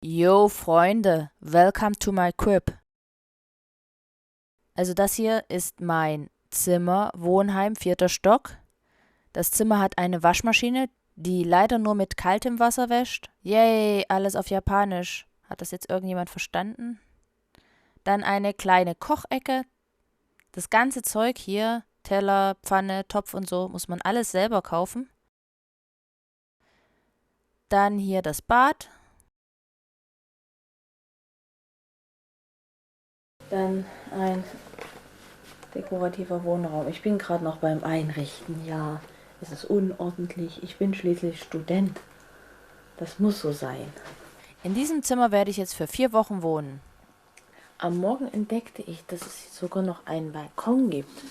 Yo, Freunde, welcome to my crib. Also das hier ist mein Zimmer, Wohnheim, 4. Stock. Das Zimmer hat eine Waschmaschine, die leider nur mit kaltem Wasser wäscht. Yay, alles auf Japanisch. Hat das jetzt irgendjemand verstanden? Dann eine kleine Kochecke. Das ganze Zeug hier, Teller, Pfanne, Topf und so, muss man alles selber kaufen. Dann hier das Bad. Dann ein dekorativer Wohnraum. Ich bin gerade noch beim Einrichten. Ja, es ist unordentlich. Ich bin schließlich Student. Das muss so sein. In diesem Zimmer werde ich jetzt für 4 Wochen wohnen. Am Morgen entdeckte ich, dass es sogar noch einen Balkon gibt.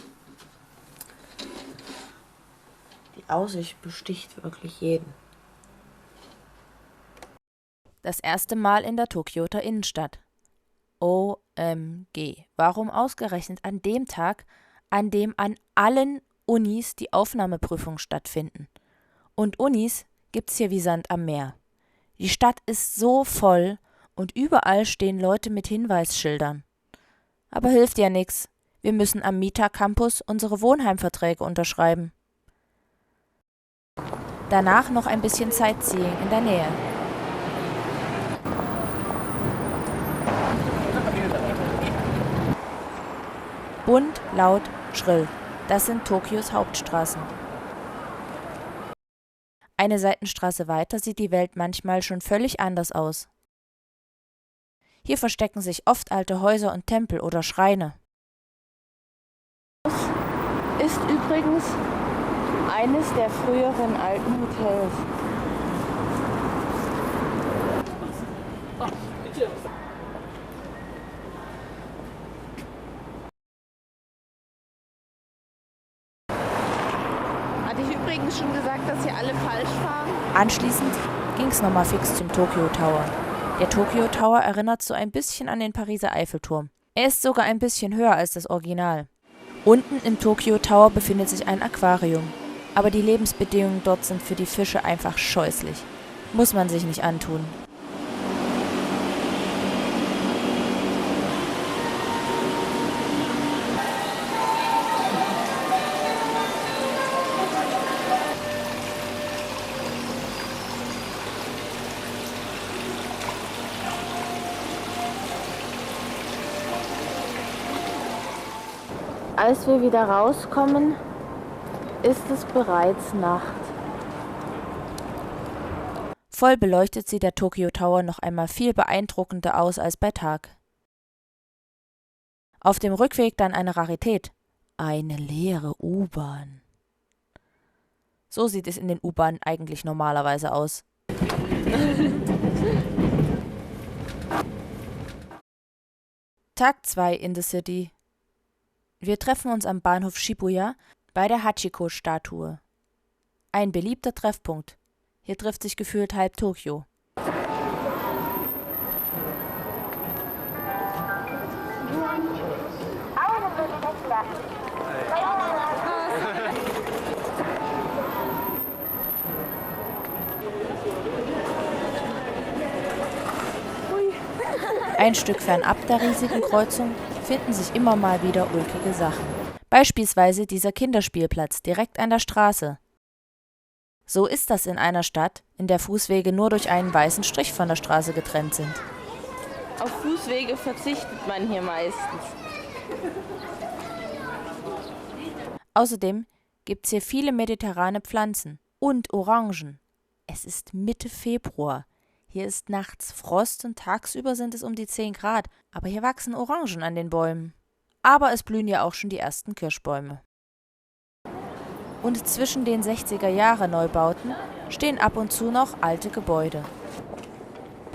Die Aussicht besticht wirklich jeden. Das erste Mal in der Tokioter Innenstadt. OMG. Warum ausgerechnet an dem Tag, an dem an allen Unis die Aufnahmeprüfungen stattfinden? Und Unis gibt's hier wie Sand am Meer. Die Stadt ist so voll und überall stehen Leute mit Hinweisschildern. Aber hilft ja nix. Wir müssen am Mita-Campus unsere Wohnheimverträge unterschreiben. Danach noch ein bisschen Sightseeing in der Nähe. Bunt, laut, schrill. Das sind Tokios Hauptstraßen. Eine Seitenstraße weiter sieht die Welt manchmal schon völlig anders aus. Hier verstecken sich oft alte Häuser und Tempel oder Schreine. Das ist übrigens eines der früheren alten Hotels. Hatte ich übrigens schon gesagt, dass hier alle falsch fahren? Anschließend ging's nochmal fix zum Tokyo Tower. Der Tokyo Tower erinnert so ein bisschen an den Pariser Eiffelturm. Er ist sogar ein bisschen höher als das Original. Unten im Tokyo Tower befindet sich ein Aquarium. Aber die Lebensbedingungen dort sind für die Fische einfach scheußlich. Muss man sich nicht antun. Als wir wieder rauskommen, ist es bereits Nacht. Voll beleuchtet sieht der Tokyo Tower noch einmal viel beeindruckender aus als bei Tag. Auf dem Rückweg dann eine Rarität. Eine leere U-Bahn. So sieht es in den U-Bahnen eigentlich normalerweise aus. Tag 2 in the City. Wir treffen uns am Bahnhof Shibuya bei der Hachiko-Statue. Ein beliebter Treffpunkt. Hier trifft sich gefühlt halb Tokio. Ein Stück fernab der riesigen Kreuzung finden sich immer mal wieder ulkige Sachen. Beispielsweise dieser Kinderspielplatz direkt an der Straße. So ist das in einer Stadt, in der Fußwege nur durch einen weißen Strich von der Straße getrennt sind. Auf Fußwege verzichtet man hier meistens. Außerdem gibt's hier viele mediterrane Pflanzen und Orangen. Es ist Mitte Februar. Hier ist nachts Frost und tagsüber sind es um die 10 Grad, aber hier wachsen Orangen an den Bäumen. Aber es blühen ja auch schon die ersten Kirschbäume. Und zwischen den 60er-Jahre-Neubauten stehen ab und zu noch alte Gebäude.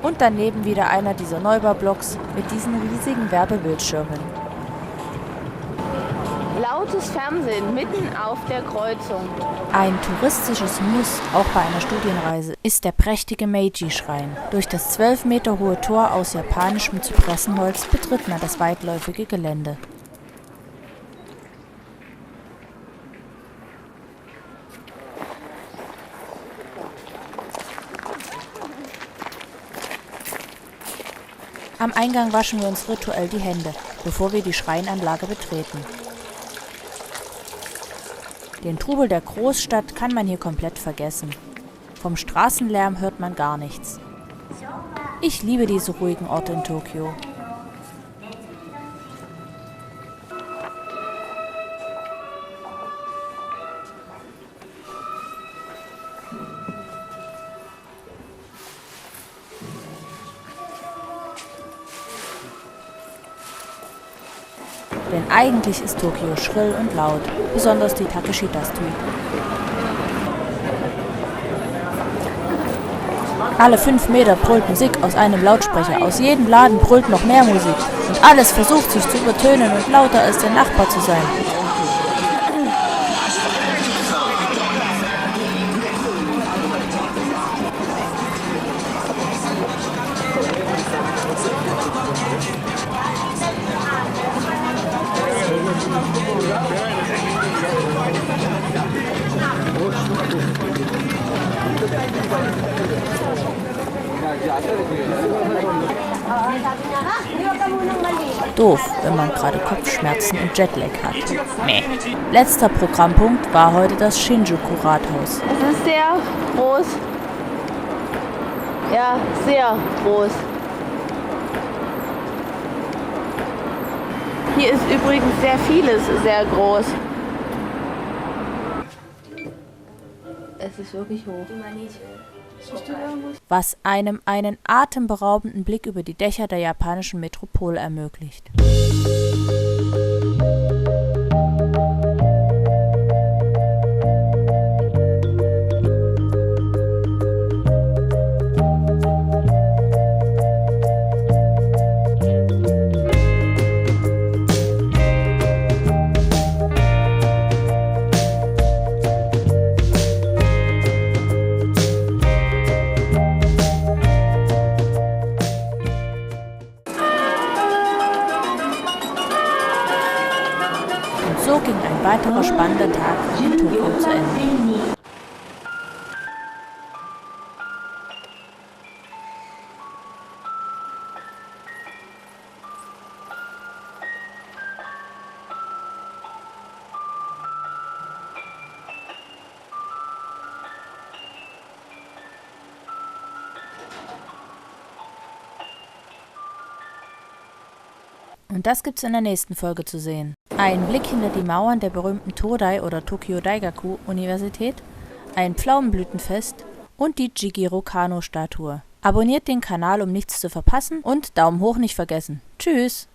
Und daneben wieder einer dieser Neubaublocks mit diesen riesigen Werbebildschirmen. Lautes Fernsehen mitten auf der Kreuzung. Ein touristisches Muss, auch bei einer Studienreise, ist der prächtige Meiji-Schrein. Durch das 12 Meter hohe Tor aus japanischem Zypressenholz betritt man das weitläufige Gelände. Am Eingang waschen wir uns rituell die Hände, bevor wir die Schreinanlage betreten. Den Trubel der Großstadt kann man hier komplett vergessen. Vom Straßenlärm hört man gar nichts. Ich liebe diese ruhigen Orte in Tokio. Denn eigentlich ist Tokio schrill und laut, besonders die Takeshita Street. Alle 5 Meter brüllt Musik aus einem Lautsprecher, aus jedem Laden brüllt noch mehr Musik und alles versucht sich zu übertönen und lauter als der Nachbar zu sein. Doof, wenn man gerade Kopfschmerzen und Jetlag hat. Meh. Letzter Programmpunkt war heute das Shinjuku-Rathaus. Es ist sehr groß. Ja, sehr groß. Hier ist übrigens sehr vieles sehr groß. Es ist wirklich hoch. Was einem einen atemberaubenden Blick über die Dächer der japanischen Metropole ermöglicht. So ging ein weiterer spannender Tag in Tokio zu Ende. Und das gibt's in der nächsten Folge zu sehen. Ein Blick hinter die Mauern der berühmten Todai oder Tokyo Daigaku Universität, ein Pflaumenblütenfest und die Jigoro Kano Statue. Abonniert den Kanal, um nichts zu verpassen und Daumen hoch nicht vergessen. Tschüss!